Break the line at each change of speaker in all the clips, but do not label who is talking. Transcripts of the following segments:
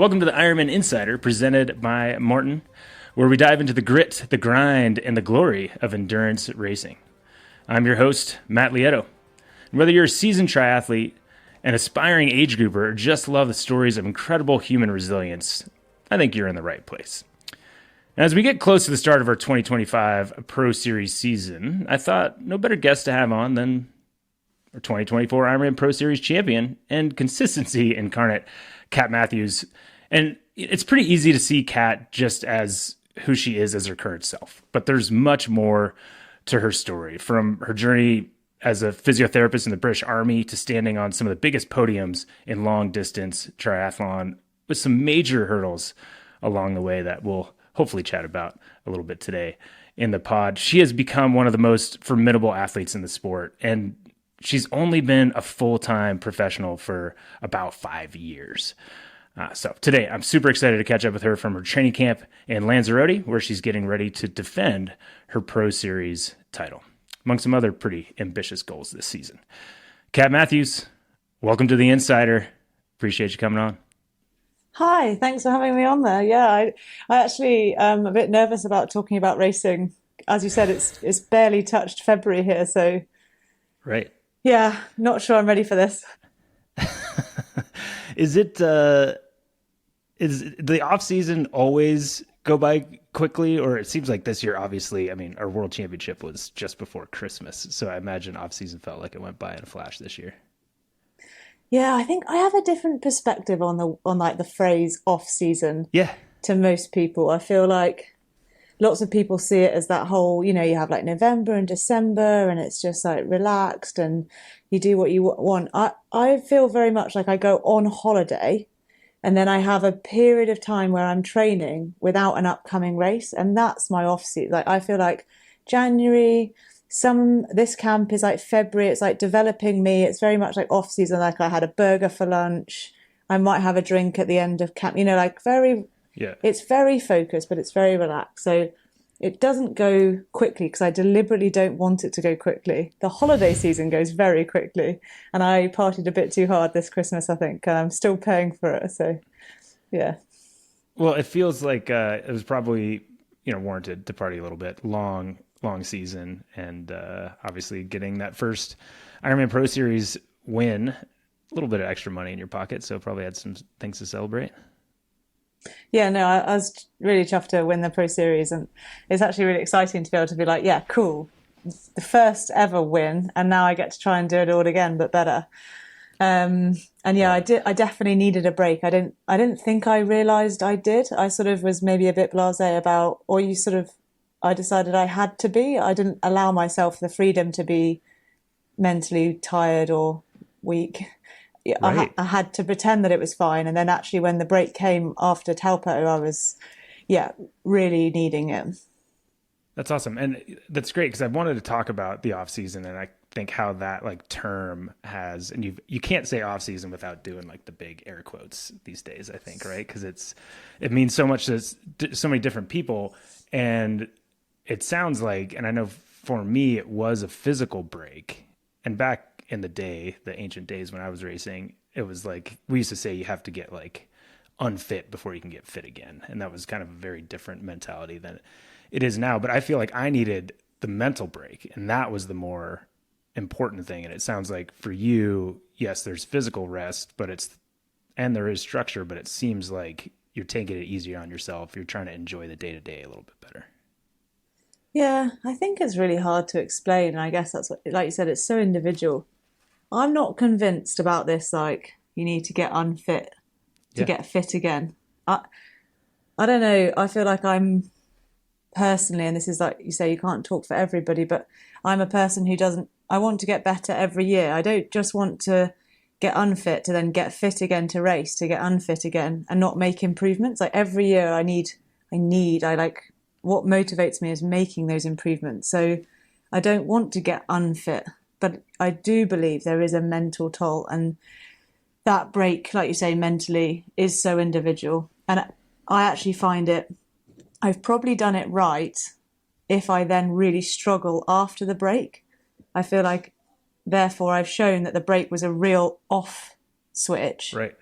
Welcome to the IRONMAN Insider, presented by Martin, where we dive into the grit, the grind, and the glory of endurance racing. I'm your host, Matt Lieto. And whether you're a seasoned triathlete, an aspiring age grouper, or just love the stories of incredible human resilience, I think you're in the right place. And as we get close to the start of our 2025 Pro Series season, I thought no better guest to have on than our 2024 IRONMAN Pro Series champion and consistency incarnate, Kat Matthews. And it's pretty easy to see Kat just as who she is as her current self. But there's much more to her story, from her journey as a physiotherapist in the British Army to standing on some of the biggest podiums in long-distance triathlon with some major hurdles along the way that we'll hopefully chat about a little bit today in the pod. She has become one of the most formidable athletes in the sport, and she's only been a full-time professional for about 5 years. So today, I'm super excited to catch up with her from her training camp in Lanzarote, where she's getting ready to defend her Pro Series title, among some other pretty ambitious goals this season. Kat Matthews, welcome to the Insider. Appreciate you coming on.
Hi, thanks for having me on there. Yeah, I actually am a bit nervous about talking about racing. As you said, it's barely touched February here, so
Right.
yeah, not sure I'm ready for this.
Is the off season always go by quickly, or it seems like this year, obviously, I mean, our world championship was just before Christmas, so I imagine off season felt like it went by in a flash this year.
Yeah, I think I have a different perspective on the phrase off season
Yeah.
to most people. I feel like lots of people see it as that whole, you have like November and December and it's just like relaxed and you do what you want. I feel very much like I go on holiday and then I have a period of time where I'm training without an upcoming race, and that's my off season. Like I feel like January, this camp is like February, it's like developing me. It's very much like off season. Like I had a burger for lunch. I might have a drink at the end of camp,
Yeah.
it's very focused, but it's very relaxed. So it doesn't go quickly because I deliberately don't want it to go quickly. The holiday season goes very quickly, and I partied a bit too hard this Christmas, I think, and I'm still paying for it. So, yeah.
Well, it feels like it was probably, warranted to party a little bit. Long season, and obviously getting that first IRONMAN Pro Series win, a little bit of extra money in your pocket, so probably had some things to celebrate.
Yeah, no, I was really chuffed to win the Pro Series, and it's actually really exciting to be able to be like, yeah, cool, the first ever win, and now I get to try and do it all again, but better. And yeah, I definitely needed a break. I didn't think I realized I did. I sort of was maybe a bit blasé about, I decided I had to be. I didn't allow myself the freedom to be mentally tired or weak. Yeah,
Right.
I had to pretend that it was fine. And then actually when the break came after Taupo, I was, really needing it.
That's awesome. And that's great because I wanted to talk about the off season, and I think how that term has, and you can't say off season without doing the big air quotes these days, I think, right? Because it means so much to so many different people. And it sounds like, and I know for me, it was a physical break. And back in the day, the ancient days when I was racing, it was like, we used to say you have to get unfit before you can get fit again. And that was kind of a very different mentality than it is now. But I feel like I needed the mental break, and that was the more important thing. And it sounds like for you, yes, there's physical rest, and there is structure, but it seems like you're taking it easier on yourself. You're trying to enjoy the day to day a little bit better.
Yeah, I think it's really hard to explain. And I guess that's what, like you said, it's so individual. I'm not convinced about this, like, you need to get unfit to
Yeah.
get fit again. I don't know. I feel like I'm personally, and this is like you say, you can't talk for everybody, but I'm a person who I want to get better every year. I don't just want to get unfit to then get fit again to race, to get unfit again and not make improvements. Like every year what motivates me is making those improvements. So I don't want to get unfit, but I do believe there is a mental toll, and that break, like you say, mentally is so individual. And I actually find I've probably done it right if I then really struggle after the break. I feel like, therefore, I've shown that the break was a real off switch.
Right.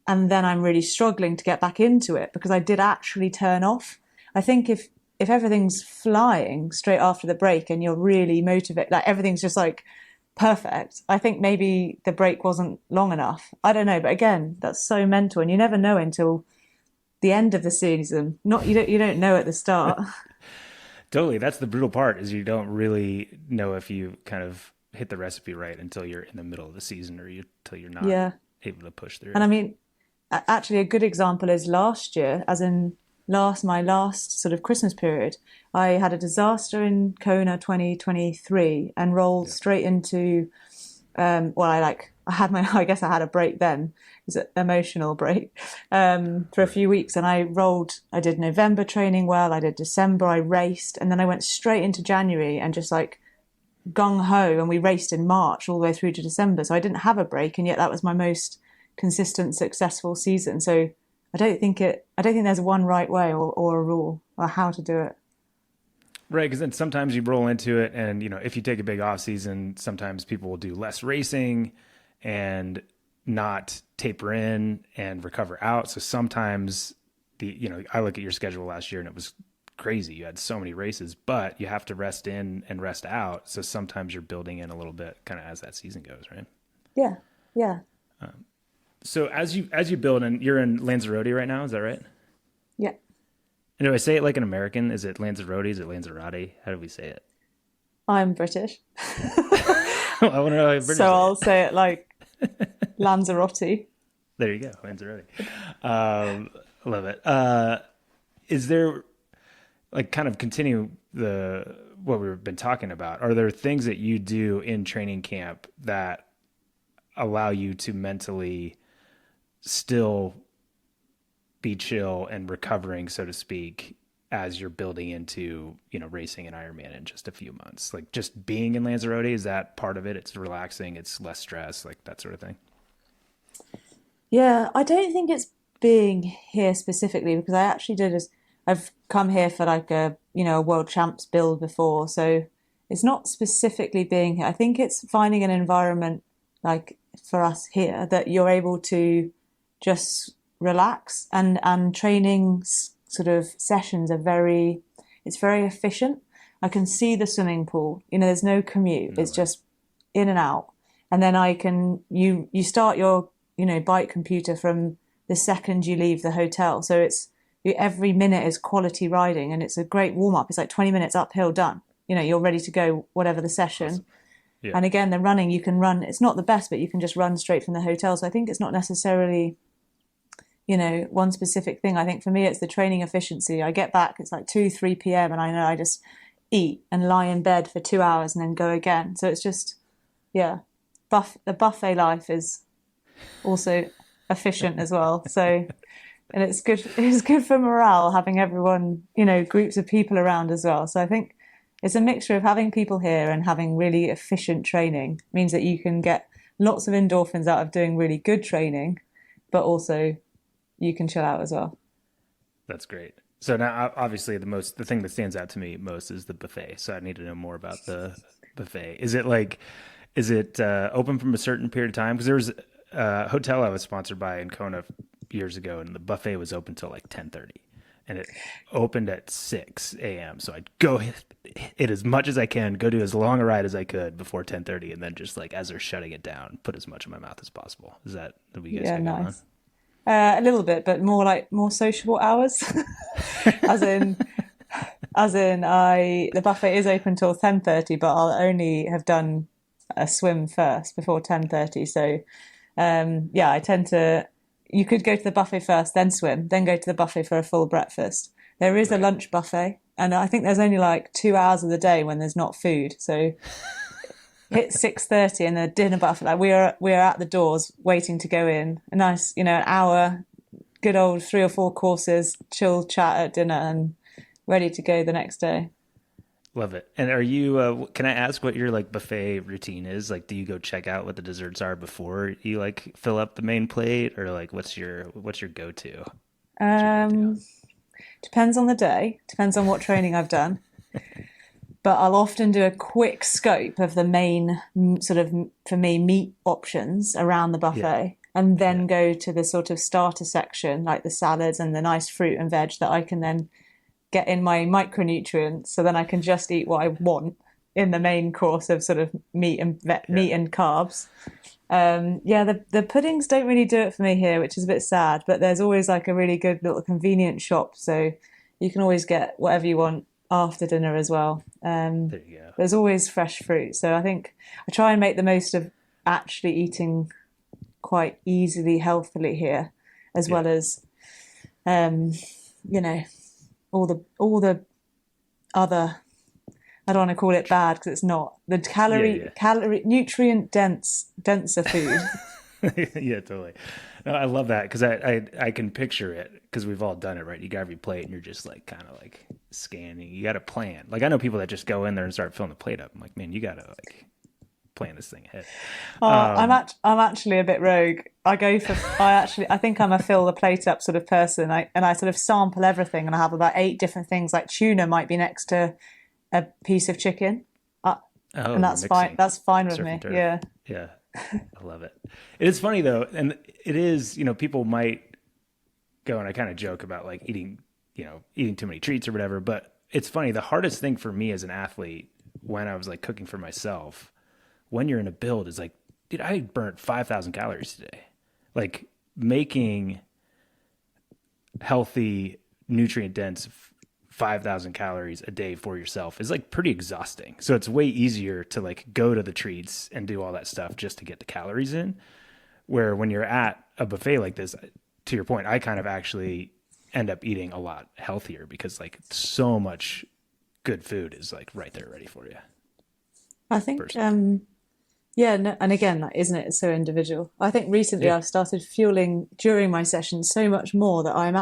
and then I'm really struggling to get back into it because I did actually turn off. I think if everything's flying straight after the break and you're really motivated, like everything's just like perfect, I think maybe the break wasn't long enough. I don't know, but again, that's so mental, and you never know until the end of the season. Not you don't know at the start.
Totally. That's the brutal part, is you don't really know if you kind of hit the recipe right until you're in the middle of the season, or until you're not
Yeah.
able to push through.
And I mean, actually a good example is last year, as in my last sort of Christmas period. I had a disaster in Kona 2023 and rolled straight into I had my I guess I had a break then. It was an emotional break for a few weeks, and I did November training well, I did December, I raced, and then I went straight into January and just like gung ho, and we raced in March all the way through to December. So I didn't have a break, and yet that was my most consistent, successful season. So I don't think there's one right way or a rule or how to do it.
Right, because then sometimes you roll into it, and if you take a big off season, sometimes people will do less racing and not taper in and recover out. So sometimes I look at your schedule last year and it was crazy. You had so many races, but you have to rest in and rest out. So sometimes you're building in a little bit kind of as that season goes, right?
Yeah, yeah.
So as you build, and you're in Lanzarote right now, is that right?
Yeah.
And do I say it like an American? Is it Lanzarote? Is it Lanzarote? How do we say it?
I'm British.
I want to know how British.
So I'll say it like Lanzarote.
There you go, Lanzarote. Love it. Is there, like, kind of continue what we've been talking about? Are there things that you do in training camp that allow you to mentally still be chill and recovering, so to speak, as you're building into, racing an Ironman in just a few months? Like, just being in Lanzarote, is that part of it? It's relaxing, it's less stress, like that sort of thing.
Yeah, I don't think it's being here specifically, because I've come here for like a world champs build before, so it's not specifically being here. I think it's finding an environment like for us here that you're able to just relax, and training sort of sessions are it's very efficient. I can see the swimming pool, there's no commute. It's just in and out. And then you start your, bike computer from the second you leave the hotel. So every minute is quality riding, and it's a great warm up. It's like 20 minutes uphill done. You're ready to go, whatever the session. Awesome. Yeah. And again, the running, you can run, it's not the best, but you can just run straight from the hotel. So I think it's not necessarily, one specific thing. I think for me, it's the training efficiency. I get back, it's like 2-3 p.m. and I know I just eat and lie in bed for 2 hours and then go again. So it's just, yeah, the buffet life is also efficient as well. So, and it's good for morale, having everyone, groups of people around as well. So I think it's a mixture of having people here and having really efficient training. It means that you can get lots of endorphins out of doing really good training, but also you can chill out as well. That's great.
So now, obviously, the thing that stands out to me most is the buffet. So I need to know more about the buffet. Is it open from a certain period of time? Because there was a hotel I was sponsored by in Kona years ago, and the buffet was open till like 10:30, and it opened at 6 a.m. So I'd go hit it as much as I can, go do as long a ride as I could before 10:30, and then just like as they're shutting it down, put as much in my mouth as possible. Is that what you guys got going on?
A little bit, but more sociable hours. as in the buffet is open till 10:30, but I'll only have done a swim first before 10:30. So I tend to, you could go to the buffet first, then swim, then go to the buffet for a full breakfast. There is a lunch buffet, and I think there's only like 2 hours of the day when there's not food. So hit 6:30 and the dinner buffet, like we're at the doors waiting to go in. A nice, an hour, good old 3 or 4 courses, chill chat at dinner, and ready to go the next day.
Love it. And are you, can I ask what your like buffet routine is? Like, do you go check out what the desserts are before you like fill up the main plate, or like what's your go-to?
Depends on the day, depends on what training I've done. But I'll often do a quick scope of the main sort of, for me, meat options around the buffet. and then go to the sort of starter section, like the salads and the nice fruit and veg that I can then get in my micronutrients, so then I can just eat what I want in the main course of sort of meat and carbs. The puddings don't really do it for me here, which is a bit sad, but there's always like a really good little convenient shop, so you can always get whatever you want after dinner as well.
There you go.
There's always fresh fruit, so I think I try and make the most of actually eating quite easily, healthily here, as well as all the other, I don't want to call it bad because it's not, the calorie nutrient denser food.
Yeah, totally. No, I love that because I can picture it, because we've all done it, right? You grab your plate and you're just like kind of like scanning. You got to plan. Like I know people that just go in there and start filling the plate up. I'm like, man, you got to like plan this thing ahead.
I'm actually a bit rogue. I think I'm a fill the plate up sort of person. I sort of sample everything, and I have about 8 different things. Like tuna might be next to a piece of chicken, and that's fine. That's fine with me. Yeah.
I love it. It is funny though, and it is, people might go, and I kind of joke about like eating too many treats or whatever, but it's funny. The hardest thing for me as an athlete when I was like cooking for myself, when you're in a build, is like, dude, I burnt 5,000 calories today. Like making healthy, nutrient dense 5,000 calories a day for yourself is like pretty exhausting. So it's way easier to like go to the treats and do all that stuff just to get the calories in. Where when you're at a buffet like this, to your point, I kind of actually end up eating a lot healthier because like so much good food is like right there ready for you.
I think, and again, isn't it so individual? I think recently I've started fueling during my sessions so much more that I'm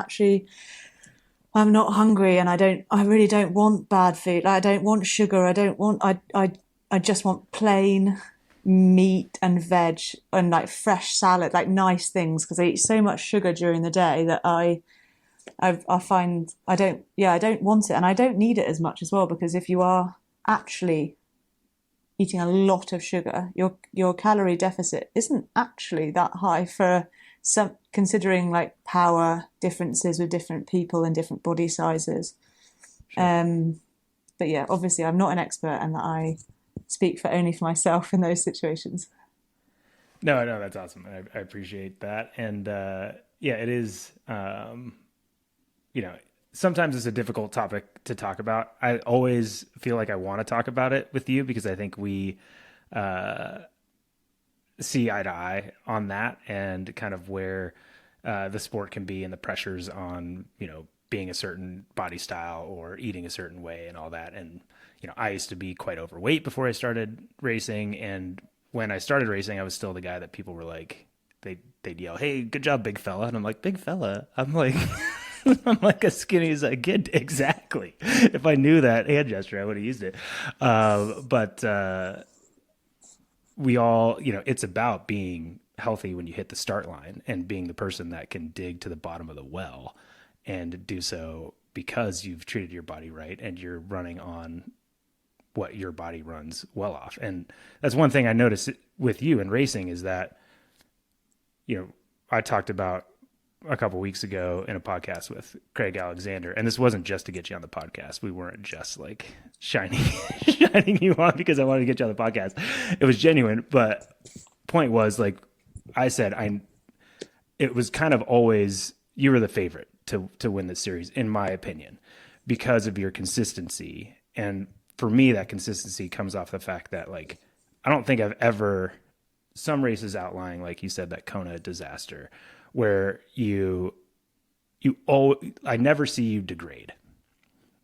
not hungry, and I really don't want bad food. I don't want sugar. I just want plain meat and veg and like fresh salad, like nice things, because I eat so much sugar during the day that I find I don't want it, and I don't need it as much as well, because if you are actually eating a lot of sugar, your calorie deficit isn't actually that high for some, considering like power differences with different people and different body sizes. Sure. But yeah, obviously I'm not an expert, and that I speak only for myself in those situations.
No, that's awesome. I appreciate that. And it is, sometimes it's a difficult topic to talk about. I always feel like I want to talk about it with you because I think we see eye to eye on that, and kind of where the sport can be and the pressures on, being a certain body style or eating a certain way and all that. And, I used to be quite overweight before I started racing. And when I started racing, I was still the guy that people were like, they'd yell, "Hey, good job, big fella." And I'm like, "Big fella?" I'm like, I'm like as skinny as I get. Exactly. If I knew that hand gesture, I would have used it. But we all, it's about being healthy when you hit the start line, and being the person that can dig to the bottom of the well and do so because you've treated your body right and you're running on what your body runs well off. And that's one thing I noticed with you in racing is that, I talked about a couple weeks ago in a podcast with Craig Alexander, and this wasn't just to get you on the podcast. We weren't just like shining you on because I wanted to get you on the podcast. It was genuine, but point was, like I said, it was kind of always, you were the favorite to win this series, in my opinion, because of your consistency. And for me, that consistency comes off the fact that, like, I don't think I've ever, some races outlying, like you said, that Kona disaster, where I never see you degrade,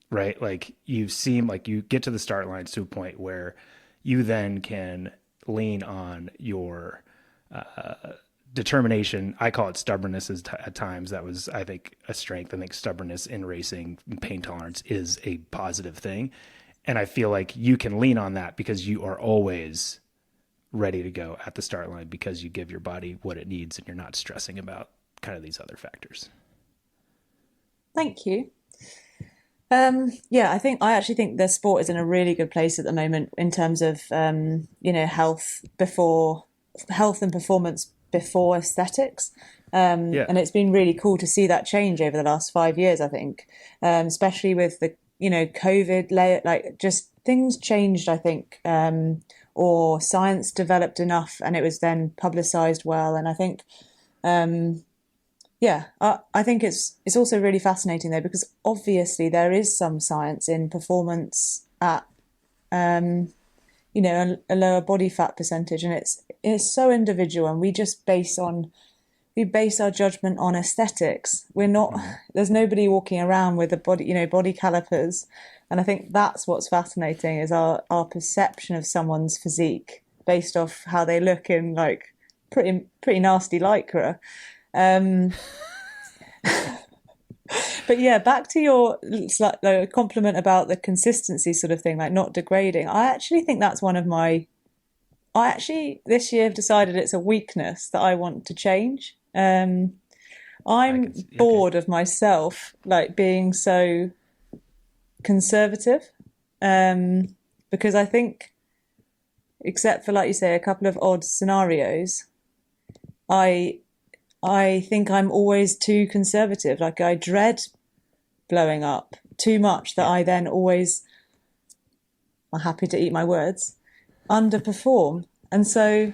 right? Like you seem like you get to the start lines to a point where you then can lean on your determination. I call it stubbornness at times. That was, I think, a strength. I think stubbornness in racing, pain tolerance is a positive thing. And I feel like you can lean on that because you are always ready to go at the start line because you give your body what it needs and you're not stressing about kind of these other factors.
Thank you. I actually think the sport is in a really good place at the moment in terms of, health and performance before aesthetics. And it's been really cool to see that change over the last 5 years, I think, especially with the, COVID layer, like just things changed, I think, or science developed enough and it was then publicized well. And I think, I think it's also really fascinating though, because obviously there is some science in performance at, a lower body fat percentage, and it's so individual, and we base our judgment on aesthetics. We're not, there's nobody walking around with a body calipers. And I think that's what's fascinating is our perception of someone's physique based off how they look in like pretty nasty lycra. But yeah, back to your compliment about the consistency sort of thing, like not degrading. I actually think that's this year have decided it's a weakness that I want to change. I'm bored of myself, like being so conservative, because I think, except for, like you say, a couple of odd scenarios, I think I'm always too conservative. Like I dread blowing up too much that I then always, I'm happy to eat my words, underperform. And so,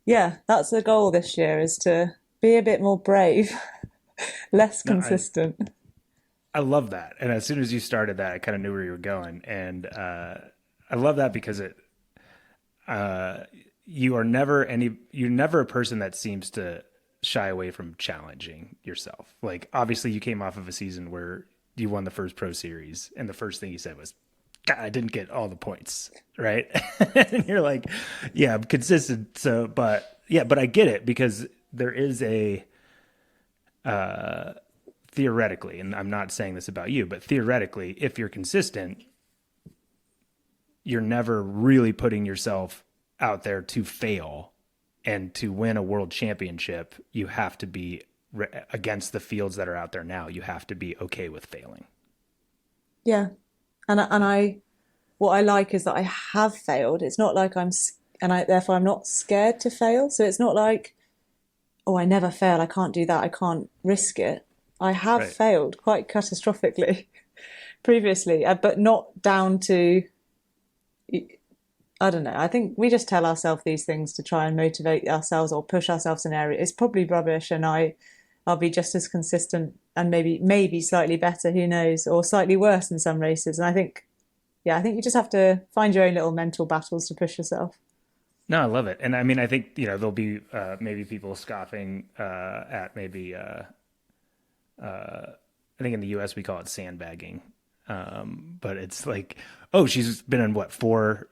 yeah, that's the goal this year, is to be a bit more brave, less consistent.
I love that. And as soon as you started that, I kind of knew where you were going. And I love that because you're never a person that seems to shy away from challenging yourself. Like, obviously you came off of a season where you won the first Pro Series, and the first thing you said was, God, I didn't get all the points, right? And you're like, yeah, I'm consistent. So, but I get it, because there is a, theoretically, and I'm not saying this about you, but theoretically, if you're consistent, you're never really putting yourself out there to fail. And to win a world championship, you have to be against the fields that are out there now. You have to be okay with failing. Yeah.
And what I like is that I have failed. It's not like therefore I'm not scared to fail. So it's not like, oh, I never fail, I can't do that, I can't risk it. I have failed quite catastrophically previously, but not down to, I don't know. I think we just tell ourselves these things to try and motivate ourselves or push ourselves in an area. It's probably rubbish, and I'll be just as consistent and maybe slightly better, who knows, or slightly worse in some races. And I think you just have to find your own little mental battles to push yourself.
No, I love it. And I mean, I think, there'll be maybe people scoffing at maybe, I think in the US we call it sandbagging. But it's like, oh, she's been in 4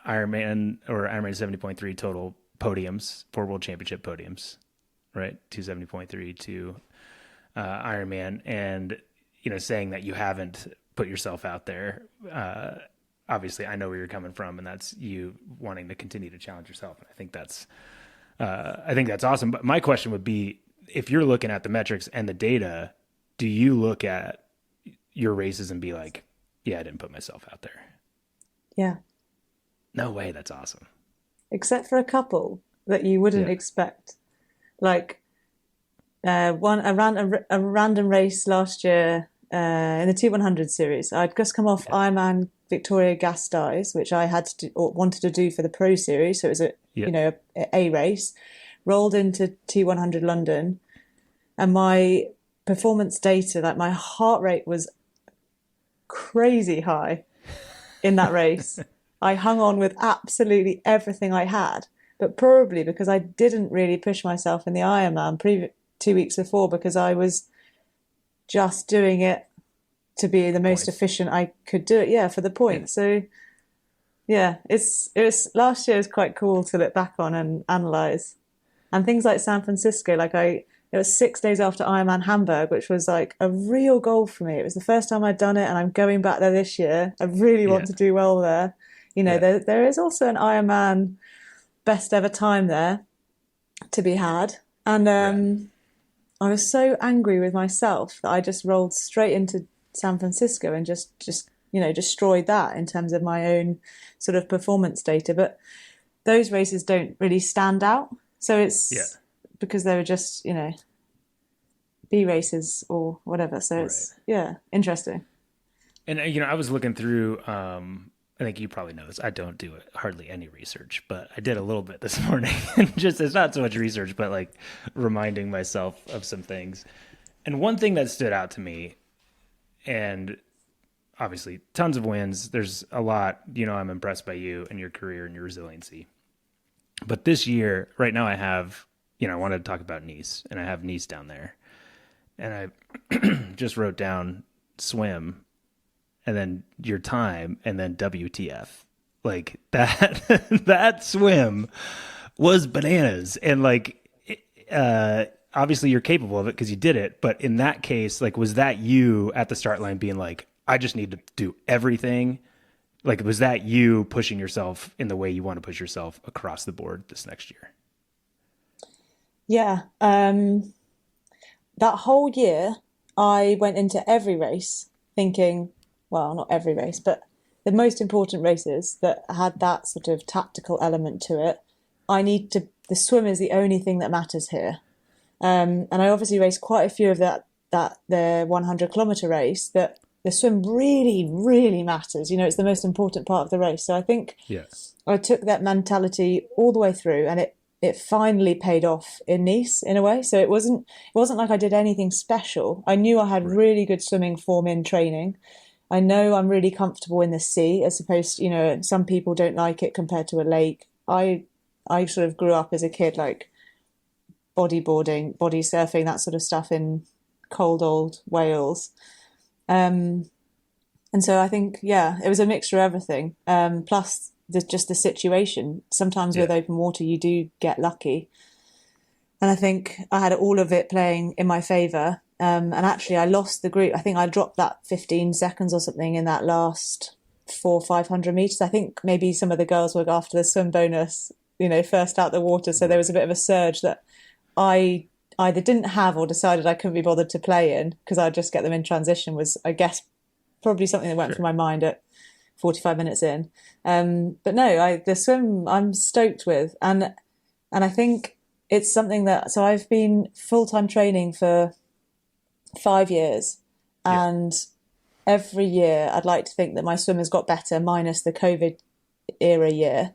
Ironman 70.3 total podiums, 4 world championship podiums, right? 270.3 to Ironman, and saying that you haven't put yourself out there. Obviously, I know where you're coming from, and that's you wanting to continue to challenge yourself. And I think that's awesome. But my question would be, if you're looking at the metrics and the data, do you look at your races and be like, yeah, I didn't put myself out there?
Yeah.
No way. That's awesome.
Except for a couple that you wouldn't expect. Like a random race last year in the T100 series. I'd just come off Ironman Victoria Gas Dyes, which I had to do, or wanted to do for the Pro Series. So it was a race. Rolled into T100 London, and my performance data, like my heart rate was crazy high in that race. I hung on with absolutely everything I had, but probably because I didn't really push myself in the Ironman 2 weeks before, because I was just doing it to be the most efficient I could do it. Yeah, for the point. So yeah, it was last year was quite cool to look back on and analyze. And things like San Francisco, it was 6 days after Ironman Hamburg, which was like a real goal for me. It was the first time I'd done it, and I'm going back there this year. I really want to do well there. There is also an Ironman best ever time there to be had. And I was so angry with myself that I just rolled straight into San Francisco and just destroyed that in terms of my own sort of performance data. But those races don't really stand out. So
Yeah.
it's because they were just, B races or whatever. So
Right.
it's, yeah, interesting.
And I was looking through. I think you probably know this. I don't do hardly any research, but I did a little bit this morning. And just it's not so much research, but like reminding myself of some things. And one thing that stood out to me, and obviously tons of wins. There's a lot. I'm impressed by you and your career and your resiliency. But this year, right now, I have. I wanted to talk about Nice, and I have Nice down there, and I just wrote down swim and then your time and then WTF. Like that that swim was bananas. And like obviously you're capable of it because you did it, but in that case, like was that you at the start line being like, I just need to do everything? Like was that you pushing yourself in the way you want to push yourself across the board this next year?
Yeah. That whole year, I went into every race thinking, well, not every race, but the most important races that had that sort of tactical element to it. The swim is the only thing that matters here. And I obviously raced quite a few of the 100-kilometer race that the swim really, really matters. It's the most important part of the race. So I think
Yeah.
I took that mentality all the way through, and it finally paid off in Nice in a way. So it wasn't like I did anything special. I knew I had
Right.
really good swimming form in training. I know I'm really comfortable in the sea, as opposed to, some people don't like it compared to a lake. I sort of grew up as a kid like bodyboarding, body surfing, that sort of stuff in cold old Wales. And so I think, yeah, it was a mixture of everything. Plus just the situation. Sometimes with
Yeah.
open water, you do get lucky. And I think I had all of it playing in my favour. And actually, I lost the group. I think I dropped that 15 seconds or something in that last 500 meters. I think maybe some of the girls were after the swim bonus, first out the water. So there was a
Right.
bit of a surge that I either didn't have or decided I couldn't be bothered to play in because I'd just get them in transition was, I guess, probably something that went through
Sure.
my mind at 45 minutes in. But no, the swim I'm stoked with. And I think it's something that, so I've been full-time training for 5 years,
Yeah.
and every year I'd like to think that my swim has got better, minus the COVID era year.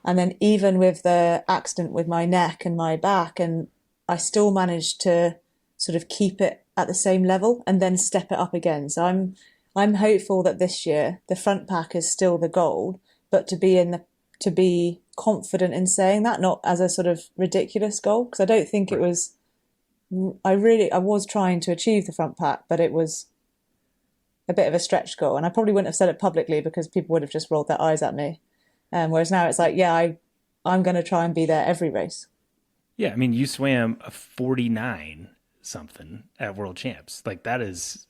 And then even with the accident with my neck and my back, and I still managed to sort of keep it at the same level and then step it up again. So I'm hopeful that this year the front pack is still the goal, but to be confident in saying that, not as a sort of ridiculous goal, because I don't think it
Right.
was. I was trying to achieve the front pack, but it was a bit of a stretch goal, and I probably wouldn't have said it publicly because people would have just rolled their eyes at me. Whereas now it's like, yeah, I'm going to try and be there every race.
Yeah, I mean, you swam a 49 something at World Champs. Like that is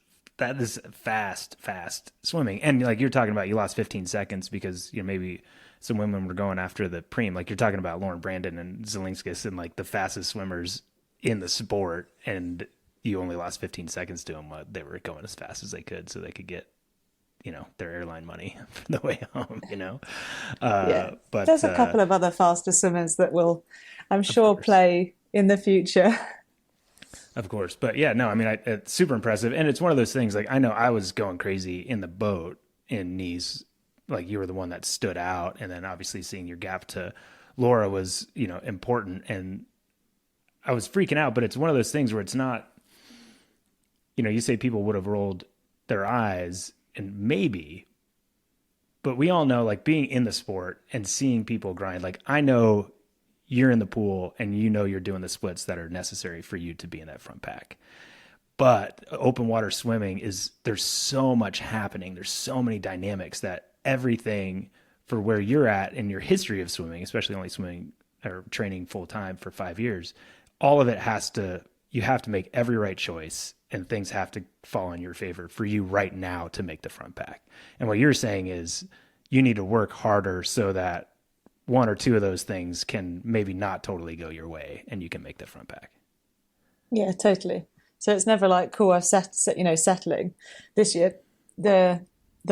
fast swimming. And like you're talking about, you lost 15 seconds because maybe some women were going after the preem. Like you're talking about Lauren Brandon and Zelinskis and like the fastest swimmers in the sport, and you only lost 15 seconds to them. They were going as fast as they could so they could get their airline money for the way home.
Yeah,
But
there's a couple of other faster swimmers that will, I'm
of
sure,
course.
play in the future.
Of course. But yeah, no, I mean, it's super impressive. And it's one of those things, like, I know I was going crazy in the boat in Nice. Like, you were the one that stood out. And then obviously seeing your gap to Laura was, important. And I was freaking out. But it's one of those things where it's not, you say people would have rolled their eyes, and maybe, but we all know, like, being in the sport and seeing people grind, like, I know you're in the pool and you're doing the splits that are necessary for you to be in that front pack. But open water swimming there's so much happening. There's so many dynamics that everything for where you're at in your history of swimming, especially only swimming or training full time for 5 years, all of it you have to make every right choice, and things have to fall in your favor for you right now to make the front pack. And what you're saying is you need to work harder so that one or two of those things can maybe not totally go your way and you can make the front pack.
Yeah, totally. So it's never like, cool, settling. This year, the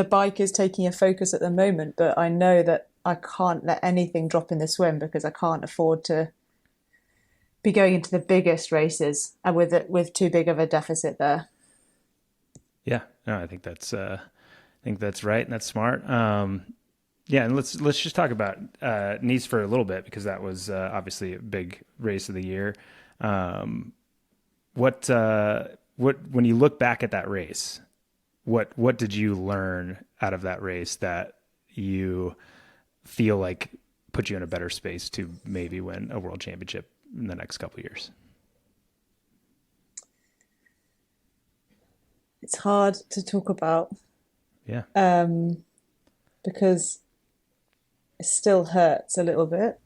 bike is taking a focus at the moment, but I know that I can't let anything drop in the swim because I can't afford to be going into the biggest races and with too big of a deficit there.
Yeah, no, I think that's right and that's smart. Yeah, and let's just talk about Nice for a little bit because that was obviously a big race of the year. What when you look back at that race, what did you learn out of that race that you feel like put you in a better space to maybe win a world championship in the next couple of years?
It's hard to talk about
Yeah.
because it still hurts a little bit.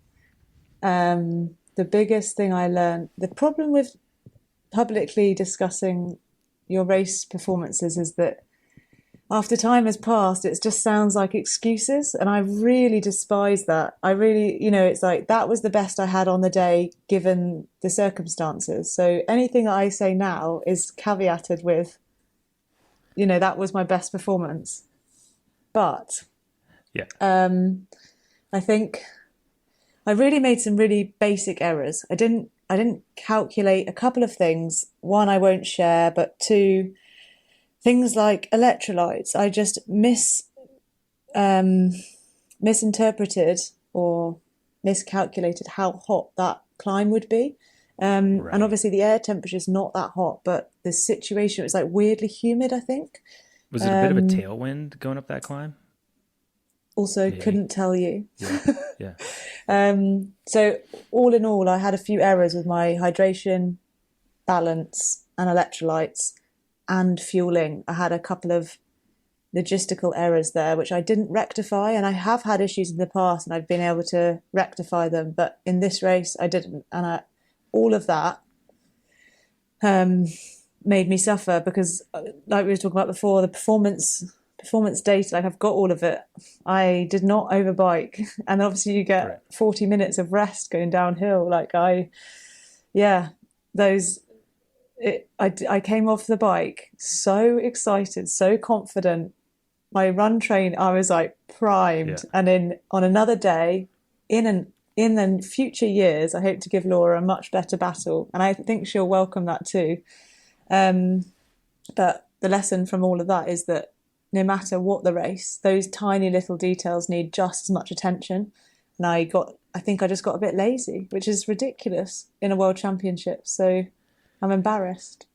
The biggest thing I learned, the problem with publicly discussing your race performances is that after time has passed, it just sounds like excuses. And I really despise that. I really, it's like that was the best I had on the day given the circumstances. So anything I say now is caveated with, that was my best performance. But
Yeah.
I think I really made some really basic errors. I didn't calculate a couple of things. One, I won't share, but two, things like electrolytes. I just misinterpreted or miscalculated how hot that climb would be.
Right.
And obviously the air temperature is not that hot, but the situation was like weirdly humid, I think.
Was it a bit of a tailwind going up that climb?
Also,
Maybe.
couldn't tell you.
Yeah.
So all in all, I had a few errors with my hydration, balance, and electrolytes, and fueling. I had a couple of logistical errors there, which I didn't rectify. And I have had issues in the past, and I've been able to rectify them. But in this race, I didn't. And all of that made me suffer because, like we were talking about before, the performance data, like I've got all of it. I did not overbike, and obviously you get 40 minutes of rest going downhill. I came off the bike so excited, so confident. My run train, I was like primed, and then on another day, in the future years, I hope to give Laura a much better battle, and I think she'll welcome that too. But the lesson from all of that is that no matter what the race, those tiny little details need just as much attention. And I think I just got a bit lazy, which is ridiculous in a world championship. So I'm embarrassed.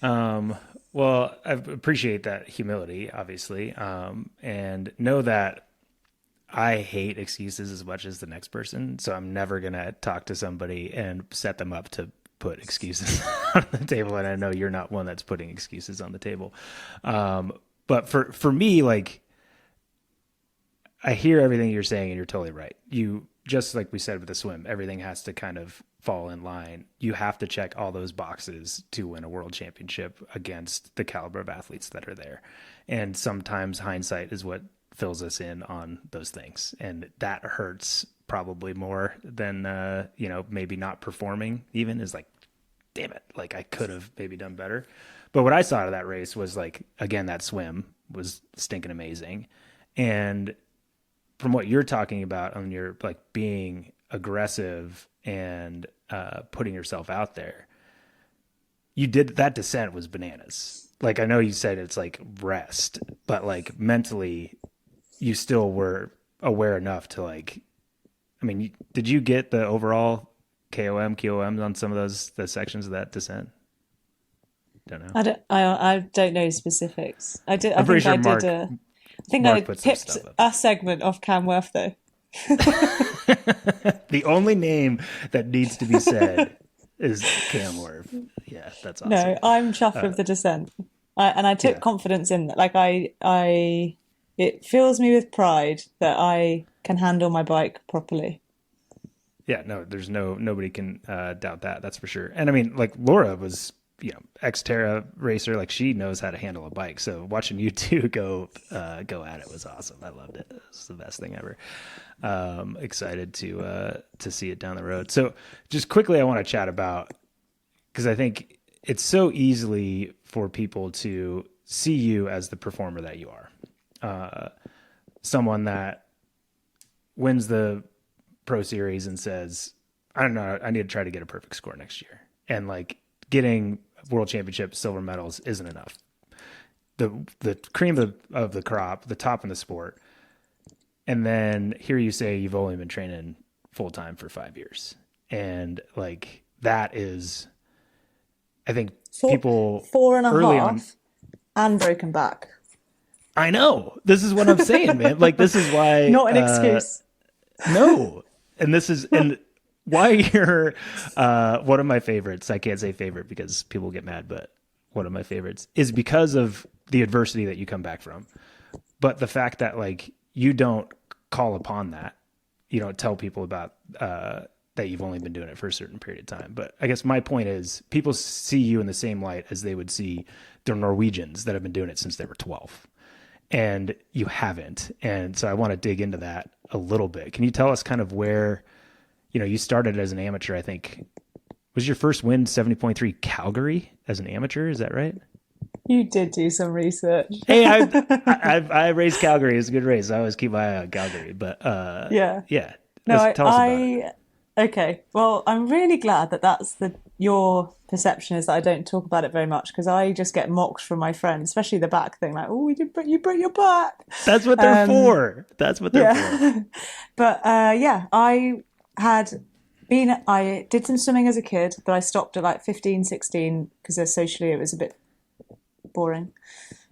Well, I appreciate that humility, obviously. And know that I hate excuses as much as the next person. So I'm never going to talk to somebody and set them up to put excuses on the table. And I know you're not one that's putting excuses on the table. But for me, like, I hear everything you're saying and you're totally right. You, just like we said with the swim, everything has to kind of fall in line. You have to check all those boxes to win a world championship against the caliber of athletes that are there. And sometimes hindsight is what fills us in on those things. And that hurts probably more than, maybe not performing even is like, damn it. Like I could have maybe done better. But what I saw out of that race was like, again, that swim was stinking amazing. And from what you're talking about on your like being aggressive and putting yourself out there, you did that descent was bananas. Like I know you said it's like rest, but like mentally you still were aware enough to like, I mean, did you get the overall QOMs on some of the sections of that descent? Don't know.
I don't know specifics. I think
Mark
I picked a segment off Camworth though.
The only name that needs to be said is Camworth. Yeah, that's awesome.
No, I'm chuffed with the descent. I took confidence in that. Like it fills me with pride that I can handle my bike properly.
Yeah, no, there's nobody can doubt that. That's for sure. And I mean, like Laura was, Xterra racer, like she knows how to handle a bike. So watching you two go at it was awesome. I loved it. It was the best thing ever. Excited to see it down the road. So just quickly, I want to chat about, because I think it's so easily for people to see you as the performer that you are. Someone that wins the Pro Series and says, I don't know. I need to try to get a perfect score next year. And like getting world championship silver medals isn't enough. The cream of the crop, the top in the sport. And then here you say you've only been training full time for 5 years. And like that is, I think people
four and a
early
half and broken back.
I know. This is what I'm saying, man. Like this is why
Not an excuse.
No. And why you're one of my favorites. I can't say favorite because people get mad, but one of my favorites is because of the adversity that you come back from. But the fact that like you don't call upon that, you don't tell people about that you've only been doing it for a certain period of time. But I guess my point is people see you in the same light as they would see the Norwegians that have been doing it since they were 12. And you haven't. And so I want to dig into that a little bit. Can you tell us kind of where, you started as an amateur, I think. Was your first win 70.3 Calgary as an amateur? Is that right?
You did do some research.
Hey, I raced Calgary. It's a good race. I always keep my eye on Calgary. But
yeah.
Tell us about it.
Okay. Well, I'm really glad that that's your perception is that I don't talk about it very much because I just get mocked from my friends, especially the back thing. Like, oh, you broke your back.
That's what they're for. That's what they're for.
But I did some swimming as a kid, but I stopped at like 15, 16 because socially it was a bit boring.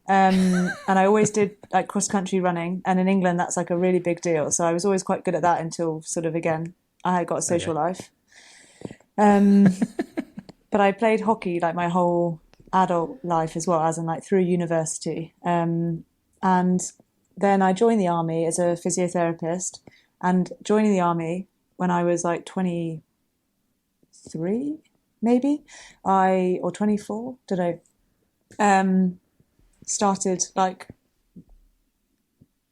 And I always did like cross country running, and in England that's like a really big deal. So I was always quite good at that until sort of again I got a social life. But I played hockey like my whole adult life as well, as in like through university. And then I joined the army as a physiotherapist, and joining the army when I was like 23, maybe, or 24, don't know. Started like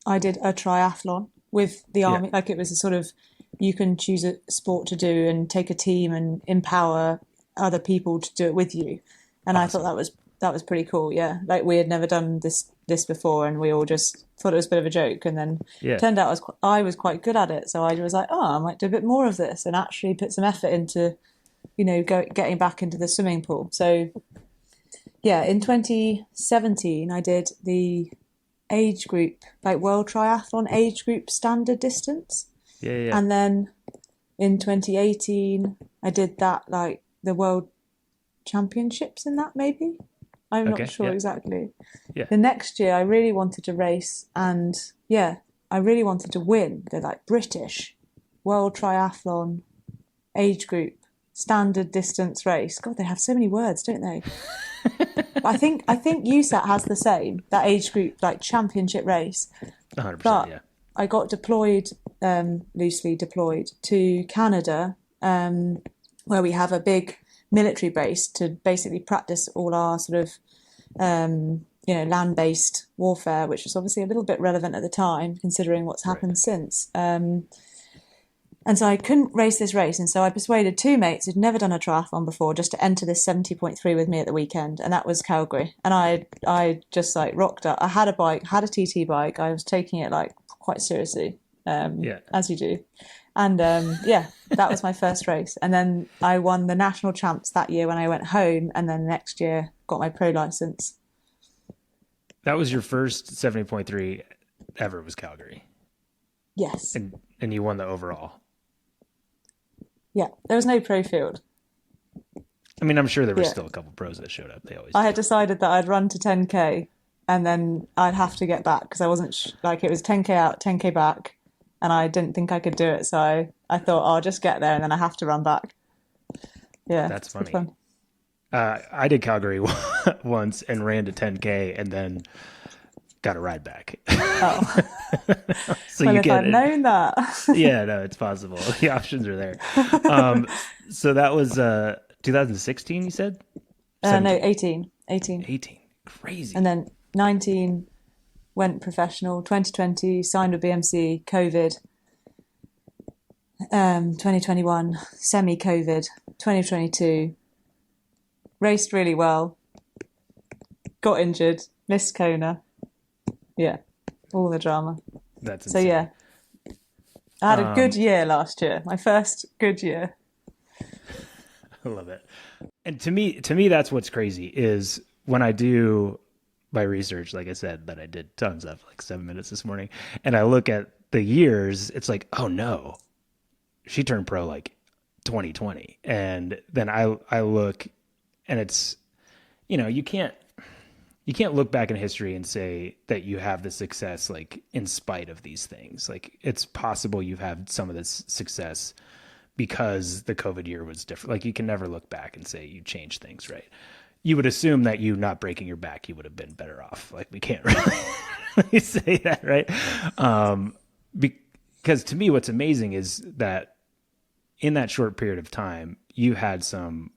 I did a triathlon with the army. Like it was a sort of, you can choose a sport to do and take a team and empower other people to do it with you. And awesome. I thought that was pretty cool. Yeah. Like we had never done this before, and we all just thought it was a bit of a joke. And then turned out I was quite good at it. So I was like, I might do a bit more of this and actually put some effort into, getting back into the swimming pool. So yeah, in 2017, I did the age group, like World Triathlon age group standard distance.
Yeah.
And then in 2018, I did that, like the World Championships in that, maybe. I'm not sure exactly. Yeah. The next year, I really wanted to race, and I really wanted to win the like British World Triathlon age group standard distance race. God, they have so many words, don't they? I think USAT has the same, that age group like championship race.
100%.
But
yeah.
I got deployed, loosely deployed to Canada, where we have a big military base to basically practice all our sort of, land-based warfare, which was obviously a little bit relevant at the time, considering what's happened since. And so I couldn't race this race. And so I persuaded two mates who'd never done a triathlon before just to enter this 70.3 with me at the weekend. And that was Calgary. And I just like rocked up. I had a bike, had a TT bike. I was taking it like quite seriously, as you do. And that was my first race. And then I won the national champs that year when I went home. And then next year got my pro license.
That was your first 70.3 ever, was Calgary.
Yes.
And you won the overall.
Yeah, there was no pro field.
I mean, I'm sure there were still a couple pros that showed up. They always.
I had decided that I'd run to 10K, and then I'd have to get back because I wasn't it was 10K out, 10K back, and I didn't think I could do it. So I thought I'll just get there, and then I have to run back. Yeah,
that's funny. Fun. I did Calgary once and ran to 10K, and then got a ride back.
Oh.
So
well, if I'd known that.
Yeah, no, it's possible. The options are there. So that was 2016, you said?
No, 18.
18. Crazy.
And then 19 went professional. 2020 signed with BMC. COVID. 2021 semi-COVID. 2022 raced really well. Got injured. Missed Kona. Yeah, all the drama.
That's
insane. So yeah, I had a good year last year. My first good year.
I love it. And to me, that's what's crazy is when I do my research, like I said, that I did tons of, like 7 minutes this morning, and I look at the years, it's like, oh no, she turned pro like 2020. And then I look and it's, you can't look back in history and say that you have the success like in spite of these things. Like it's possible you've had some of this success because the COVID year was different. Like you can never look back and say you changed things, right? You would assume that you not breaking your back, you would have been better off. Like we can't really say that, right? Because to me, what's amazing is that in that short period of time, you had some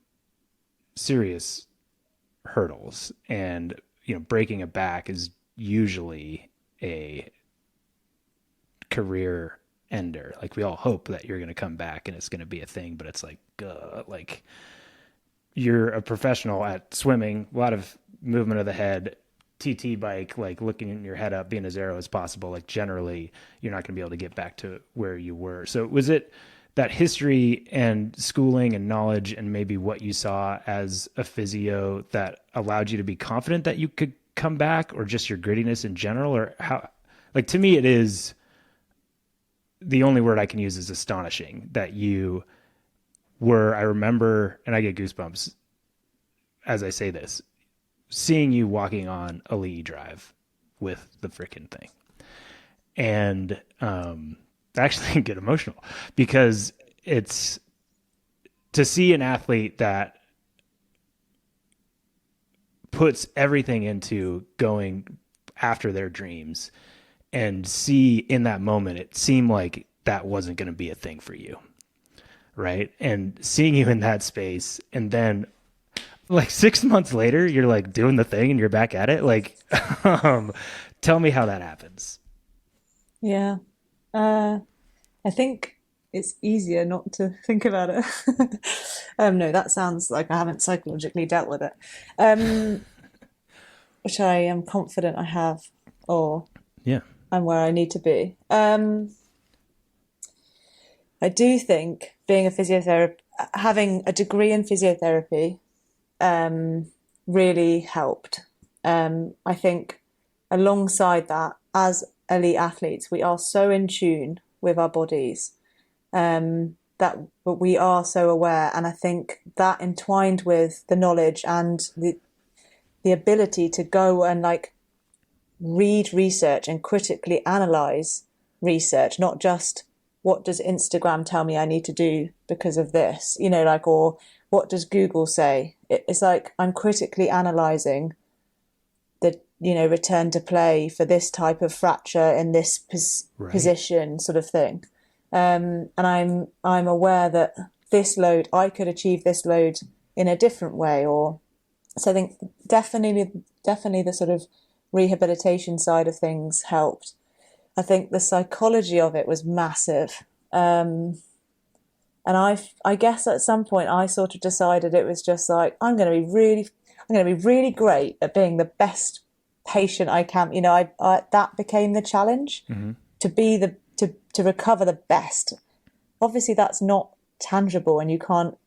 serious hurdles, and breaking a back is usually a career ender. Like we all hope that you're going to come back and it's going to be a thing, but it's like, like you're a professional at swimming, a lot of movement of the head, TT bike, like looking your head up, being as aero as possible. Like generally you're not going to be able to get back to where you were. So was it that history and schooling and knowledge and maybe what you saw as a physio that allowed you to be confident that you could come back, or just your grittiness in general? Or how, like, to me, it is the only word I can use is astonishing that you were, I remember, and I get goosebumps as I say this, seeing you walking on a Lee drive with the freaking thing. And, actually get emotional because it's to see an athlete that puts everything into going after their dreams and see in that moment, it seemed like that wasn't going to be a thing for you. Right. And seeing you in that space, and then like 6 months later, you're like doing the thing and you're back at it. Like, tell me how that happens.
Yeah. I think it's easier not to think about it. No, that sounds like I haven't psychologically dealt with it, which I am confident I have, or
Yeah.
I'm where I need to be. I do think being a physiotherapist, having a degree in physiotherapy, really helped. I think alongside that, as elite athletes, we are so in tune with our bodies, but we are so aware, and I think that entwined with the knowledge and the ability to go and like read research and critically analyze research, not just what does Instagram tell me I need to do because of this, like, or what does Google say? It's like I'm critically analyzing the return to play for this type of fracture in this position, sort of thing. And I'm aware that this load, I could achieve this load in a different way, or so I think definitely the sort of rehabilitation side of things helped. I think the psychology of it was massive. And I guess at some point I sort of decided it was just like, I'm going to be really great at being the best patient I can. I that became the challenge, to be to recover the best. Obviously that's not tangible and you can't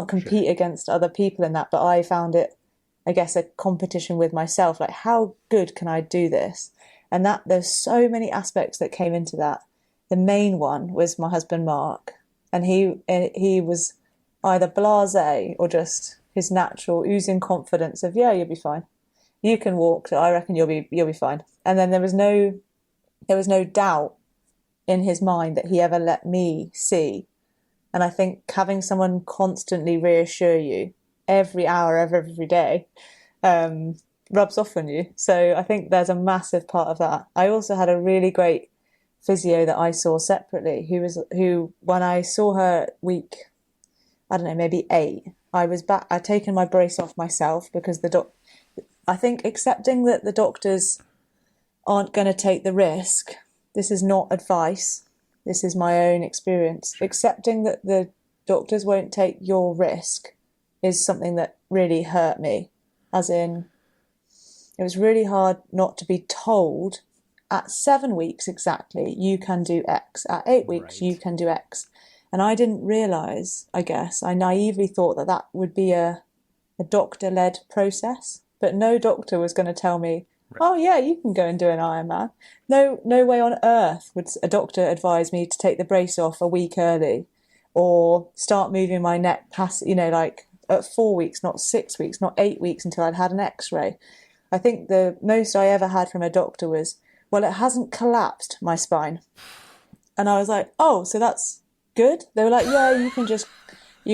compete against other people in that, but I found it, I guess, a competition with myself, like how good can I do this? And that there's so many aspects that came into that. The main one was my husband Mark, and he was either blasé or just his natural oozing confidence of, yeah, you'll be fine, you can walk, I reckon you'll be fine. And then there was no doubt in his mind that he ever let me see. And I think having someone constantly reassure you every hour of every day rubs off on you. So I think there's a massive part of that. I also had a really great physio that I saw separately, who when I saw her week, I don't know, maybe 8, I was back. I'd taken my brace off myself because I think accepting that the doctors aren't going to take the risk. This is not advice. This is my own experience. Accepting that the doctors won't take your risk is something that really hurt me. As in, it was really hard not to be told at 7 weeks exactly, you can do X. At 8 weeks, you can do X. And I didn't realize, I guess, I naively thought that that would be a doctor-led process, but no doctor was going to tell me,
Right.
oh yeah, you can go and do an Ironman. No way on earth would a doctor advise me to take the brace off a week early or start moving my neck past, like at 4 weeks, not 6 weeks, not 8 weeks until I'd had an x-ray. I think the most I ever had from a doctor was, well, it hasn't collapsed, my spine. And I was like, oh, so that's good? They were like, yeah, you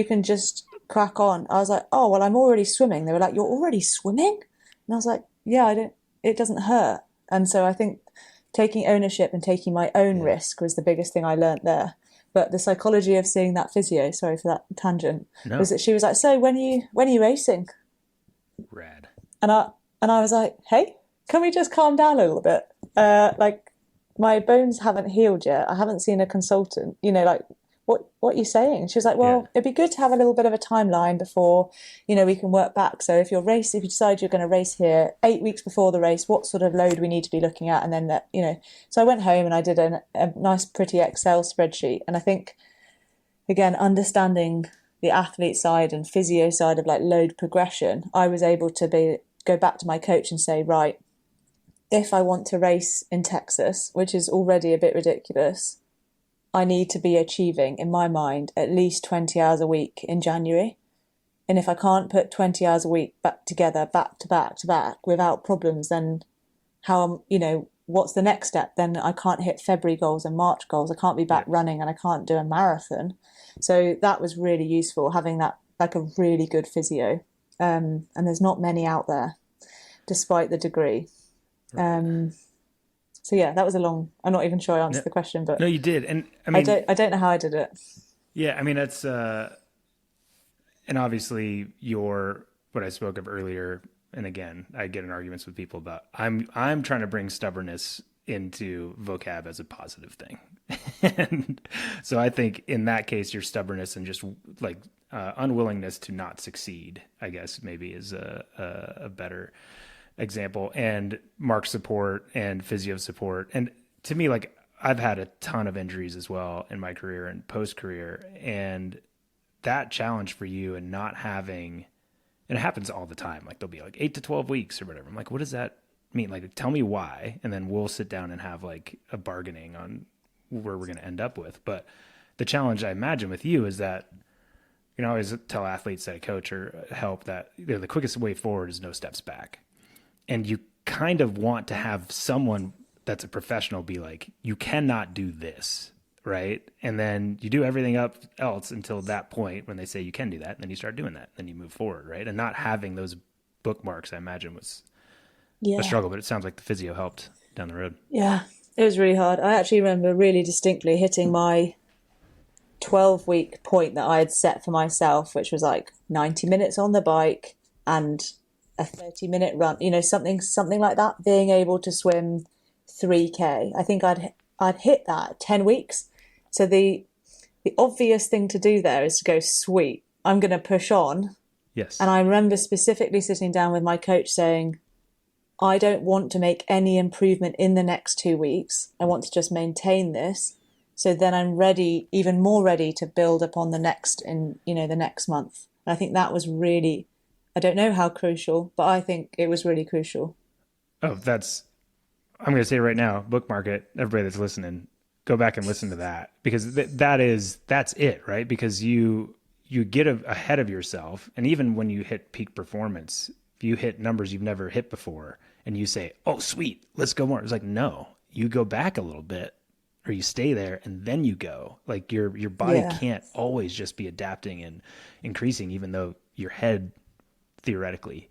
can just crack on. I was like, oh, well, I'm already swimming. They were like, you're already swimming? And I was like, yeah, it doesn't hurt. And so I think taking ownership and taking my own risk was the biggest thing I learned there. But the psychology of seeing that physio, sorry for that tangent,
No.
was that she was like, so when are you racing?
Rad.
And I was like, hey, can we just calm down a little bit? Like my bones haven't healed yet. I haven't seen a consultant, like what are you saying? She was like, well, it'd be good to have a little bit of a timeline before, we can work back. So if you decide you're going to race here 8 weeks before the race, what sort of load we need to be looking at. And then that, so I went home and I did a nice, pretty Excel spreadsheet. And I think, again, understanding the athlete side and physio side of like load progression, I was able to go back to my coach and say, right, if I want to race in Texas, which is already a bit ridiculous, I need to be achieving, in my mind, at least 20 hours a week in January. And if I can't put 20 hours a week back together, back to back, without problems, then what's the next step? Then I can't hit February goals and March goals. I can't be back running and I can't do a marathon. So that was really useful, having that, like a really good physio. And there's not many out there, despite the degree. Right. So yeah, that was I'm not even sure I answered the question, but
no, you did. And I mean,
I don't know how I did it.
Yeah. I mean, that's, and obviously what I spoke of earlier. And again, I get in arguments with people about, I'm trying to bring stubbornness into vocab as a positive thing. And so I think in that case, your stubbornness and just like, unwillingness to not succeed, I guess maybe is a better example, and mark support and physio support. And to me, like, I've had a ton of injuries as well in my career and post career, and that challenge for you and not having, and it happens all the time. Like there'll be like 8 to 12 weeks or whatever. I'm like, what does that mean? Like, tell me why. And then we'll sit down and have like a bargaining on where we're going to end up with. But the challenge I imagine with you is that, I always tell athletes that I coach or help that the quickest way forward is no steps back. And you kind of want to have someone that's a professional be like, you cannot do this, right? And then you do everything else until that point when they say you can do that, and then you start doing that, then you move forward, right? And not having those bookmarks, I imagine, was a struggle, but it sounds like the physio helped down the road.
Yeah, it was really hard. I actually remember really distinctly hitting my 12-week point that I had set for myself, which was like 90 minutes on the bike and a 30-minute run, something like that, being able to swim 3K. I think I'd hit that at 10 weeks. So the obvious thing to do there is to go, sweet, I'm going to push on.
Yes.
And I remember specifically sitting down with my coach saying, I don't want to make any improvement in the next 2 weeks. I want to just maintain this. So then I'm ready, even more ready to build upon the next the next month. And I think that was really, I don't know how crucial, but I think it was really crucial.
Oh, I'm going to say right now, bookmark it. Everybody that's listening, go back and listen to that, because that's it, right? Because you get ahead of yourself. And even when you hit peak performance, if you hit numbers you've never hit before and you say, oh, sweet, let's go more. It's like, no, you go back a little bit or you stay there and then you go. Like your body can't always just be adapting and increasing, even though your head theoretically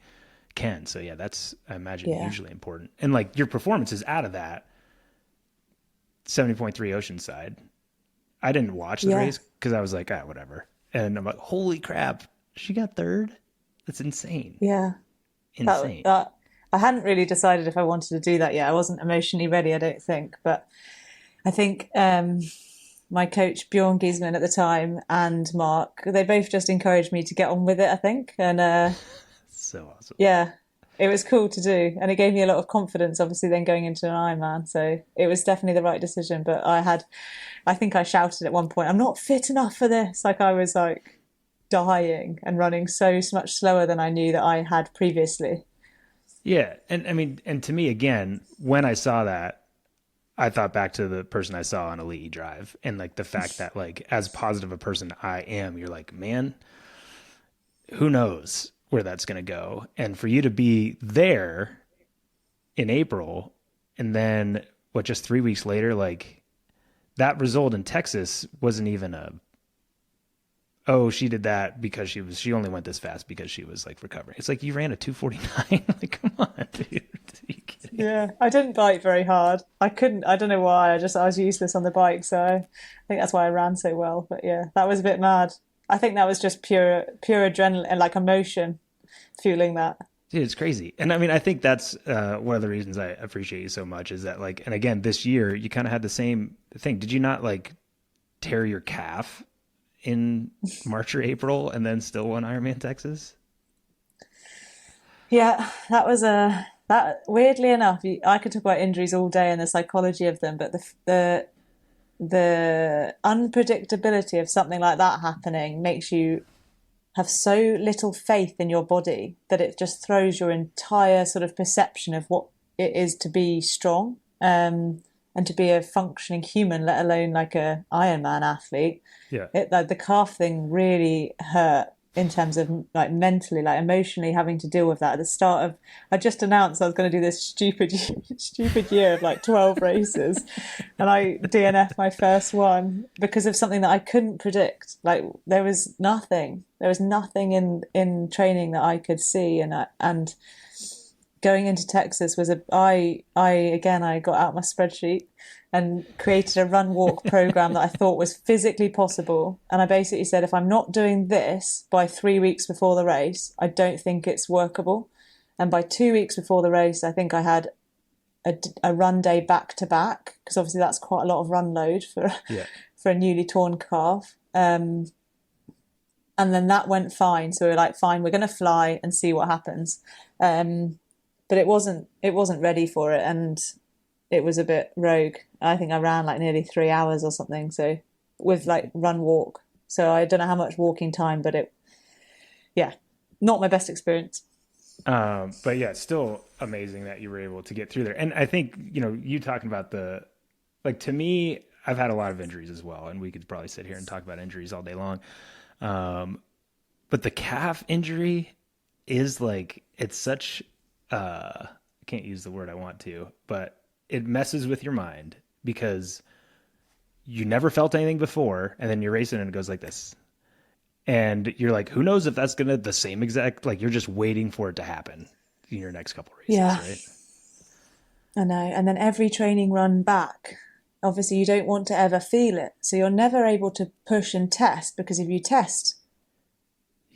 can. So yeah, that's, I imagine, usually important. And like your performance is out of that 70.3 Oceanside. I didn't watch the race because I was like, whatever. And I'm like, holy crap, she got third. That's insane.
Yeah.
Insane.
I hadn't really decided if I wanted to do that yet. I wasn't emotionally ready, I don't think. But I think my coach, Bjorn Giesman at the time, and Mark, they both just encouraged me to get on with it, I think. And
so awesome.
Yeah. it was cool to do, and it gave me a lot of confidence, obviously, then going into an Ironman. So it was definitely the right decision. But I think I shouted at one point, "I'm not fit enough for this." Like I was like dying and running so much slower than I knew that I had previously.
Yeah. And I mean, and to me, again, when I saw that, I thought back to the person I saw on Elite Drive and like the fact that like as positive a person I am, you're like, man, who knows where that's going to go. And for you to be there in April and then just 3 weeks later, like that result in Texas wasn't even oh, she did that because she only went this fast because she was like recovering. It's like you ran a 2:49. Like, come on, dude. Are you kidding?
Yeah, I didn't bike very hard. I couldn't. I don't know why. I was useless on the bike, so I think that's why I ran so well. But yeah, that was a bit mad. I think that was just pure adrenaline and like emotion fueling that.
Dude, it's crazy. And I mean, I think that's one of the reasons I appreciate you so much is that like, and again, this year you kind of had the same thing. Did you not like tear your calf in March or April and then still won Ironman Texas?
Yeah, that weirdly enough, I could talk about injuries all day and the psychology of them, but the unpredictability of something like that happening makes you have so little faith in your body that it just throws your entire sort of perception of what it is to be strong, and to be a functioning human, let alone like a Ironman athlete.
Yeah.
Like the calf thing really hurt in terms of like mentally, like emotionally having to deal with that at the start of. I just announced I was going to do this stupid year of like 12 races, and I DNF'd my first one because of something that I couldn't predict. Like there was nothing in training that I could see, and going into Texas was I got out my spreadsheet and created a run walk program that I thought was physically possible. And I basically said, if I'm not doing this by 3 weeks before the race, I don't think it's workable. And by 2 weeks before the race, I think I had a run day back to back, because obviously that's quite a lot of run load for a newly torn calf. And then that went fine. So we were like, fine, we're going to fly and see what happens. But it wasn't ready for it, and it was a bit rogue. I think I ran like nearly 3 hours or something. So with like run walk. So I don't know how much walking time, but not my best experience.
But yeah, it's still amazing that you were able to get through there. And I think, you talking about to me, I've had a lot of injuries as well, and we could probably sit here and talk about injuries all day long. But the calf injury is like, it's such, I can't use the word I want to, but it messes with your mind because you never felt anything before, and then you're racing and it goes like this. And you're like, who knows if that's going to the same exact, like you're just waiting for it to happen in your next couple of races, right?
I know. And then every training run back, obviously you don't want to ever feel it. So you're never able to push and test, because if you test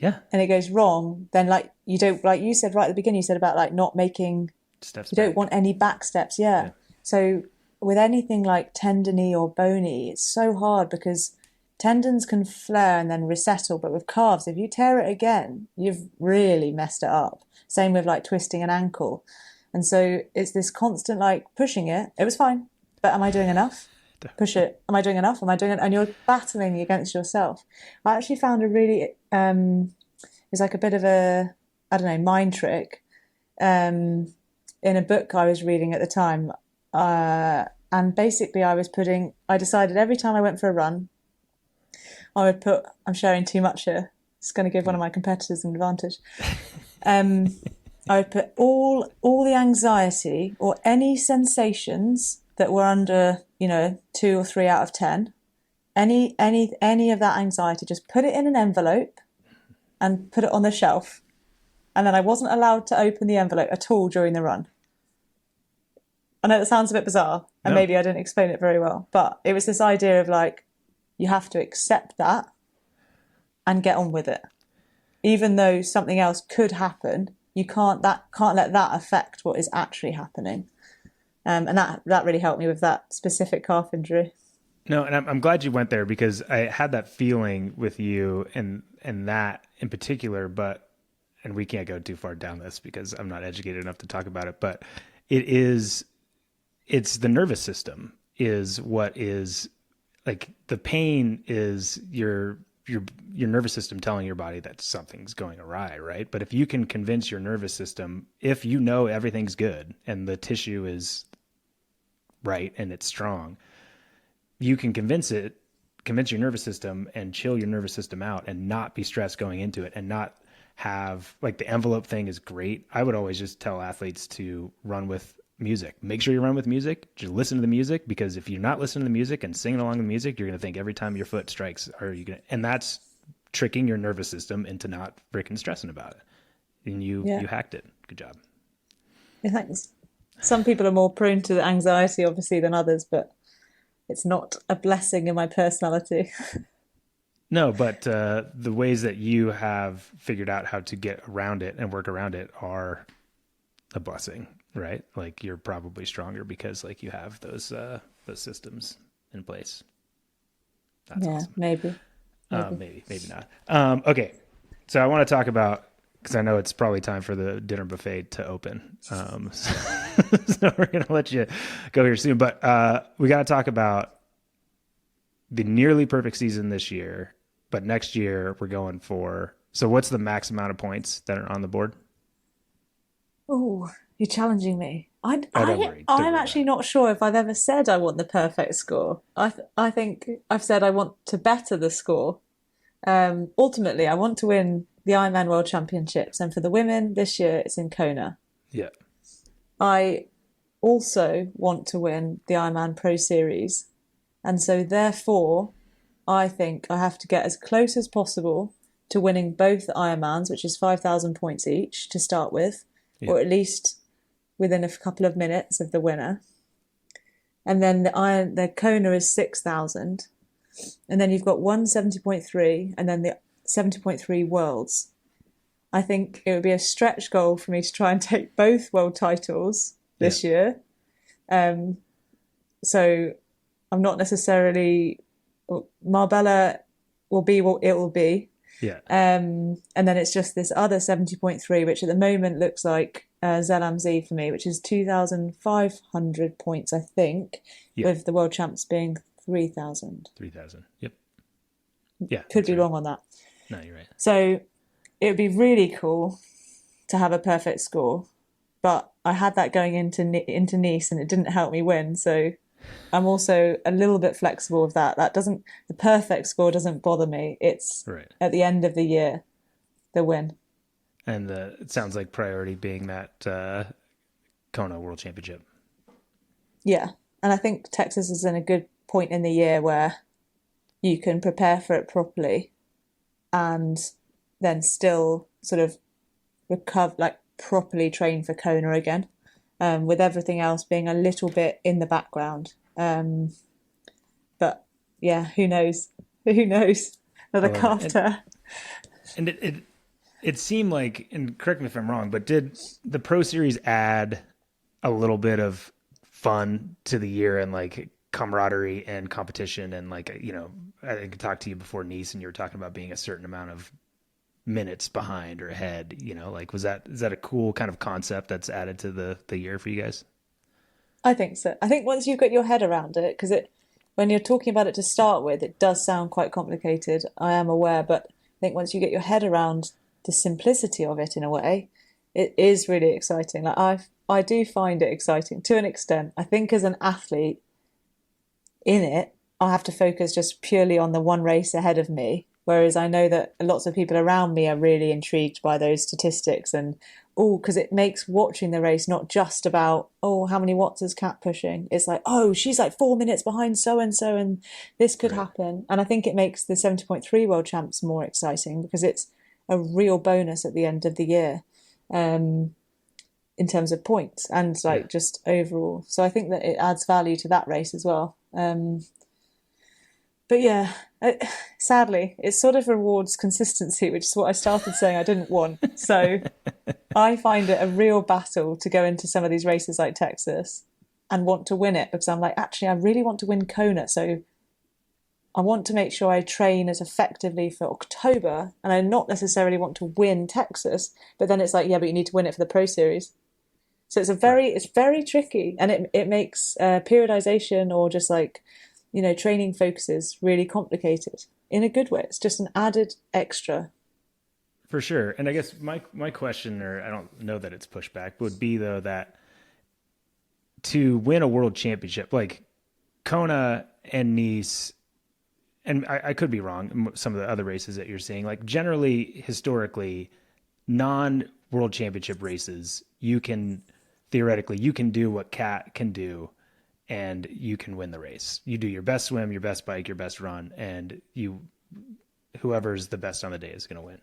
and it goes wrong, then like you don't, like you said right at the beginning, you said about like not making steps. You don't want any back steps. Yeah. So with anything like tendony or bony, it's so hard because tendons can flare and then resettle, but with calves, if you tear it again, you've really messed it up. Same with like twisting an ankle. And so it's this constant like pushing it. It was fine, but am I doing enough? Push it. Am I doing enough? Am I doing it? And you're battling against yourself. I actually found a really, it's like a bit of a, I don't know, mind trick in a book I was reading at the time. And basically I decided every time I went for a run, I would put, I'm sharing too much here. It's going to give one of my competitors an advantage. I would put all the anxiety or any sensations that were under, 2 or 3 out of 10, any of that anxiety, just put it in an envelope and put it on the shelf. And then I wasn't allowed to open the envelope at all during the run. I know that sounds a bit bizarre, and maybe I didn't explain it very well, but it was this idea of like, you have to accept that and get on with it. Even though something else could happen, you can't let that affect what is actually happening. And that really helped me with that specific calf injury.
No, and I'm glad you went there, because I had that feeling with you and that in particular, but and we can't go too far down this because I'm not educated enough to talk about it, but it's the nervous system is what is like the pain is your nervous system telling your body that something's going awry, right? But if you can convince your nervous system, if you know everything's good and the tissue is right and it's strong, you can convince your nervous system and chill your nervous system out and not be stressed going into it and not have like the envelope thing is great. I would always just tell athletes to run with music. Make sure you run with music. Just listen to the music, because if you're not listening to the music and singing along to the music, you're going to think every time your foot strikes, and that's tricking your nervous system into not freaking stressing about it. And you hacked it. Good job.
Yeah, thanks. Some people are more prone to anxiety, obviously, than others, but it's not a blessing in my personality.
No, but the ways that you have figured out how to get around it and work around it are a blessing, right? Like you're probably stronger because like you have those systems in place. That's awesome.
Maybe
not. Okay. So I want to talk about, because I know it's probably time for the dinner buffet to open. So we're going to let you go here soon, but we got to talk about the nearly perfect season this year, but next year we're going for, so what's the max amount of points that are on the board?
Oh, you're challenging me. I'm
worry
actually not sure if I've ever said I want the perfect score. I think I've said I want to better the score. Ultimately, I want to win the Ironman World Championships, and for the women this year, it's in Kona.
Yeah.
I also want to win the Ironman Pro Series, and so therefore, I think I have to get as close as possible to winning both Ironmans, which is 5,000 points each to start with, or at least within a couple of minutes of the winner. And then the Kona is 6,000. And then you've got 170.3 and then the 70.3 worlds. I think it would be a stretch goal for me to try and take both world titles this year. So I'm not necessarily, Marbella will be what it will be.
Yeah.
And then it's just this other 70.3, which at the moment looks like Zelamzi for me, which is 2,500 points, I think, with the world champs being 3,000.
3,000. Yep. Yeah.
Could be wrong on that.
No, you're right.
So it would be really cool to have a perfect score, but I had that going into Nice and it didn't help me win. So I'm also a little bit flexible with that. The perfect score doesn't bother me. It's at the end of the year, the win.
And it sounds like priority being that Kona World Championship.
Yeah. And I think Texas is in a good point in the year where you can prepare for it properly and then still sort of recover, like properly train for Kona again. With everything else being a little bit in the background. But yeah, who knows? Who knows? Another calf tear.
And it seemed like, and correct me if I'm wrong, but did the Pro Series add a little bit of fun to the year and like camaraderie and competition? And like, I talked to you before Nice and you were talking about being a certain amount of minutes behind or ahead, like is that a cool kind of concept that's added to the year for you guys?
I think so. I think once you've got your head around it, because when you're talking about it to start with, it does sound quite complicated, I am aware, but I think once you get your head around the simplicity of it in a way, it is really exciting. Like I do find it exciting to an extent. I think as an athlete in it, I have to focus just purely on the one race ahead of me. Whereas I know that lots of people around me are really intrigued by those statistics and, because it makes watching the race not just about, how many watts is Kat pushing? It's like, she's like 4 minutes behind so-and-so and this could happen. And I think it makes the 70.3 world champs more exciting because it's a real bonus at the end of the year in terms of points and just overall. So I think that it adds value to that race as well. But yeah, sadly, it sort of rewards consistency, which is what I started saying I didn't want. So I find it a real battle to go into some of these races like Texas and want to win it because I'm like, actually, I really want to win Kona. So I want to make sure I train as effectively for October, and I not necessarily want to win Texas, but then it's like, yeah, but you need to win it for the Pro Series. So
Right.
it's very tricky, and it makes periodization or just like, training focuses really complicated in a good way. It's just an added extra.
For sure. And I guess my question, or I don't know that it's pushback, would be though that to win a world championship, like Kona and Nice, and I could be wrong, some of the other races that you're seeing, like generally, historically, non world championship races, you can theoretically, you can do what Cat can do and you can win the race. You do your best swim, your best bike, your best run, and whoever's the best on the day is going to win.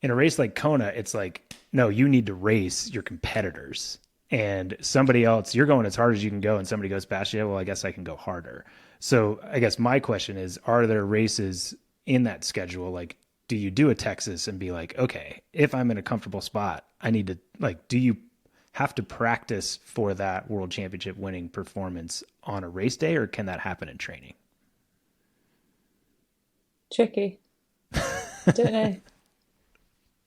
In a race like Kona, it's like, no, you need to race your competitors. And somebody else, you're going as hard as you can go, and somebody goes past you. Well, I guess I can go harder. So I guess my question is, are there races in that schedule? Like, do you do a Texas and be like, okay, if I'm in a comfortable spot, I need to, like, do you have to practice for that world championship winning performance on a race day, or can that happen in training?
Tricky. Don't know.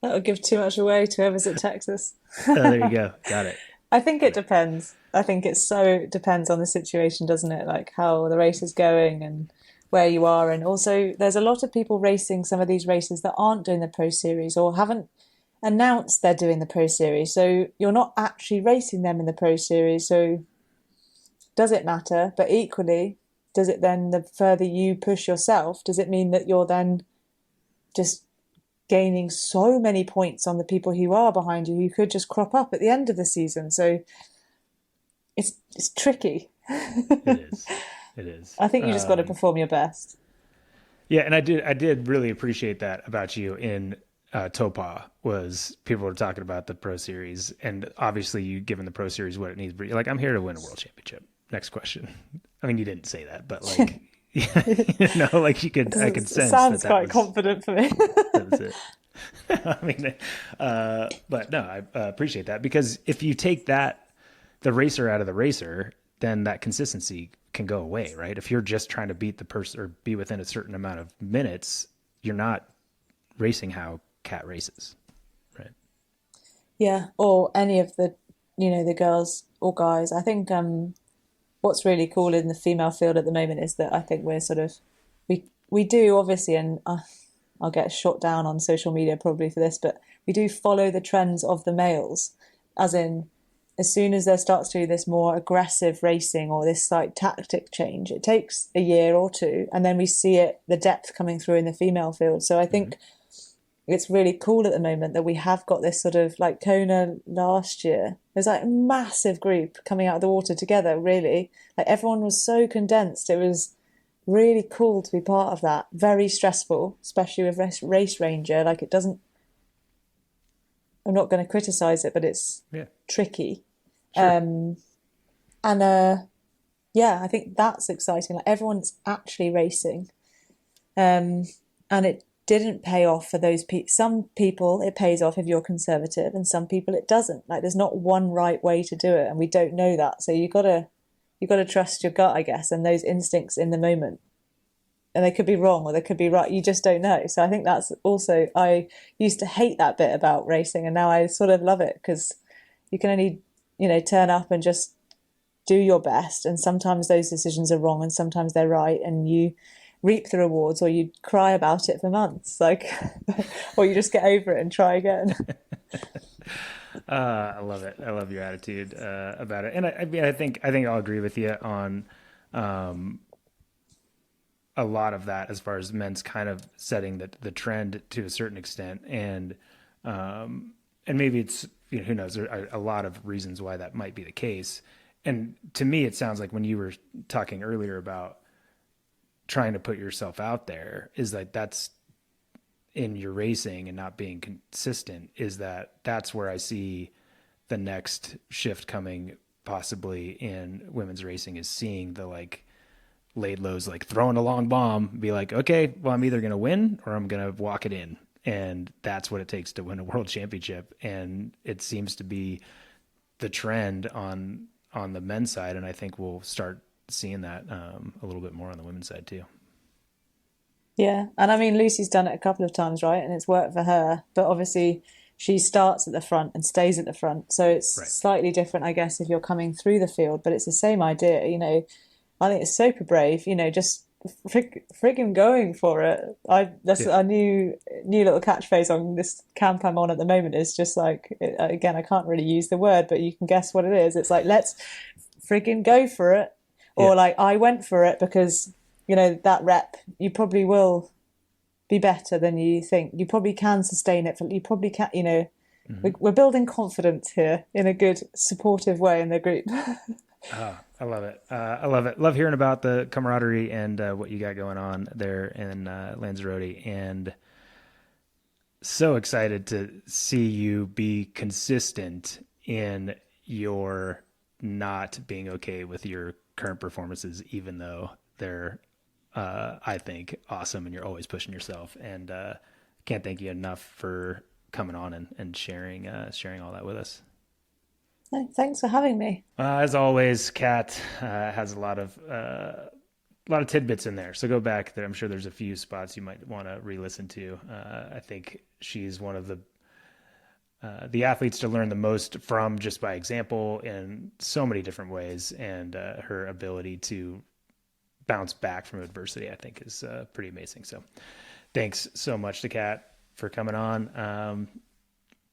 That would give too much away to whoever's at Texas.
There you go. Got it.
I think it depends. I think it depends on the situation, doesn't it? Like how the race is going and where you are. And also, there's a lot of people racing some of these races that aren't doing the Pro Series or haven't announced they're doing the Pro Series. So you're not actually racing them in the Pro Series. So does it matter? But equally, does it then, the further you push yourself, does it mean that you're then just gaining so many points on the people who are behind you who could just crop up at the end of the season? So it's tricky.
It is. It is.
I think you just got to perform your best.
Yeah, and I did really appreciate that about you in Topa, was people were talking about the Pro Series, and obviously you given the Pro Series what it needs. But you're like, I'm here to win a world championship. Next question. I mean, you didn't say that, but like, like I could sense
Sounds
that
quite
was,
confident for me.
that was it. I mean, but no, I appreciate that, because if you take the racer out of the racer, then that consistency can go away, right? If you're just trying to beat the person or be within a certain amount of minutes, you're not racing how Cat races, right?
Yeah, or any of the girls or guys. I think what's really cool in the female field at the moment is that I think we're sort of we do obviously, and I'll get shot down on social media probably for this, but we do follow the trends of the males, as in, as soon as there starts to be this more aggressive racing or this like tactic change, it takes a year or two, and then we see the depth coming through in the female field. So I think it's really cool at the moment that we have got this sort of like Kona last year. There's like a massive group coming out of the water together, really. Like everyone was so condensed. It was really cool to be part of that. Very stressful, especially with Race Ranger. Like it doesn't, I'm not going to criticize it, but it's tricky.
Sure.
Yeah, I think that's exciting. Like everyone's actually racing. And it didn't pay off for those people. Some people it pays off if you're conservative, and some people it doesn't. Like there's not one right way to do it, and we don't know that. So you gotta trust your gut, I guess, and those instincts in the moment. And they could be wrong or they could be right. You just don't know. So I think that's also, I used to hate that bit about racing, and now I sort of love it because you can only, turn up and just do your best. And sometimes those decisions are wrong and sometimes they're right, and you reap the rewards or you cry about it for months, like, or you just get over it and try again.
I love it. I love your attitude about it, and I mean, I think I'll agree with you on a lot of that as far as men's kind of setting the trend to a certain extent, and maybe it's, who knows, there are a lot of reasons why that might be the case. And to me, it sounds like when you were talking earlier about trying to put yourself out there, is like that's in your racing and not being consistent, is that's where I see the next shift coming possibly in women's racing, is seeing the like laid lows, like throwing a long bomb, be like, okay, well, I'm either going to win or I'm going to walk it in. And that's what it takes to win a world championship. And it seems to be the trend on the men's side. And I think we'll start seeing that a little bit more on the women's side too.
Yeah. And I mean, Lucy's done it a couple of times, right? And it's worked for her. But obviously, she starts at the front and stays at the front. So it's
Right.
slightly different, I guess, if you're coming through the field, but it's the same idea. I think it's super brave, just frigging going for it. That's
Yeah.
our new little catchphrase on this camp I'm on at the moment is just like, again, I can't really use the word, but you can guess what it is. It's like, let's frigging go for it.
Yeah.
Or like, I went for it because, that rep, you probably will be better than you think. You probably can sustain it. You probably can, we're building confidence here in a good, supportive way in the group.
I love it. I love it. Love hearing about the camaraderie and what you got going on there in Lanzarote. And so excited to see you be consistent in your not being okay with your current performances, even though they're, I think, awesome and you're always pushing yourself. And can't thank you enough for coming on and sharing all that with us.
Thanks for having me.
As always, Kat has a lot of tidbits in there. So go back there. I'm sure there's a few spots you might want to re-listen to. I think she's one of the athletes to learn the most from, just by example, in so many different ways, and her ability to bounce back from adversity, I think, is pretty amazing. So thanks so much to Kat for coming on.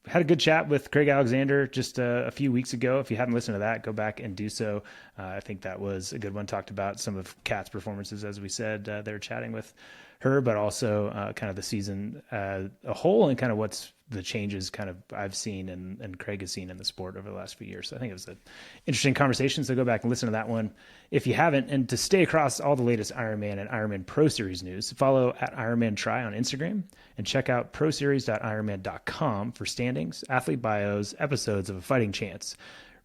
Had a good chat with Craig Alexander just a few weeks ago. If you haven't listened to that, go back and do so. I think that was a good one. Talked about some of Kat's performances, as we said. They were chatting with her, but also kind of the season a whole, and kind of what's the changes kind of I've seen and Craig has seen in the sport over the last few years. So I think it was an interesting conversation. So go back and listen to that one if you haven't. And to stay across all the latest Ironman and Ironman Pro Series news, follow at Ironman Try on Instagram and check out proseries.ironman.com for standings, athlete bios, episodes of A Fighting Chance,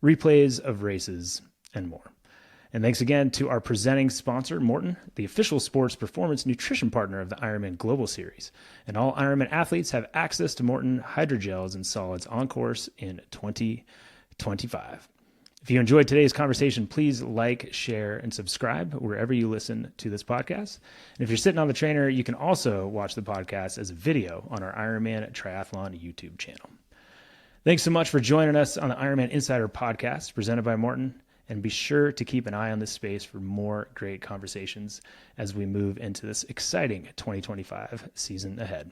replays of races, and more. And thanks again to our presenting sponsor, Morton, the official sports performance nutrition partner of the Ironman Global Series. And all Ironman athletes have access to Morton hydrogels and solids on course in 2025. If you enjoyed today's conversation, please like, share, and subscribe wherever you listen to this podcast. And if you're sitting on the trainer, you can also watch the podcast as a video on our Ironman Triathlon YouTube channel. Thanks so much for joining us on the IRONMAN Insider podcast presented by Morton. And be sure to keep an eye on this space for more great conversations as we move into this exciting 2025 season ahead.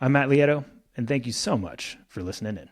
I'm Matt Lieto, and thank you so much for listening in.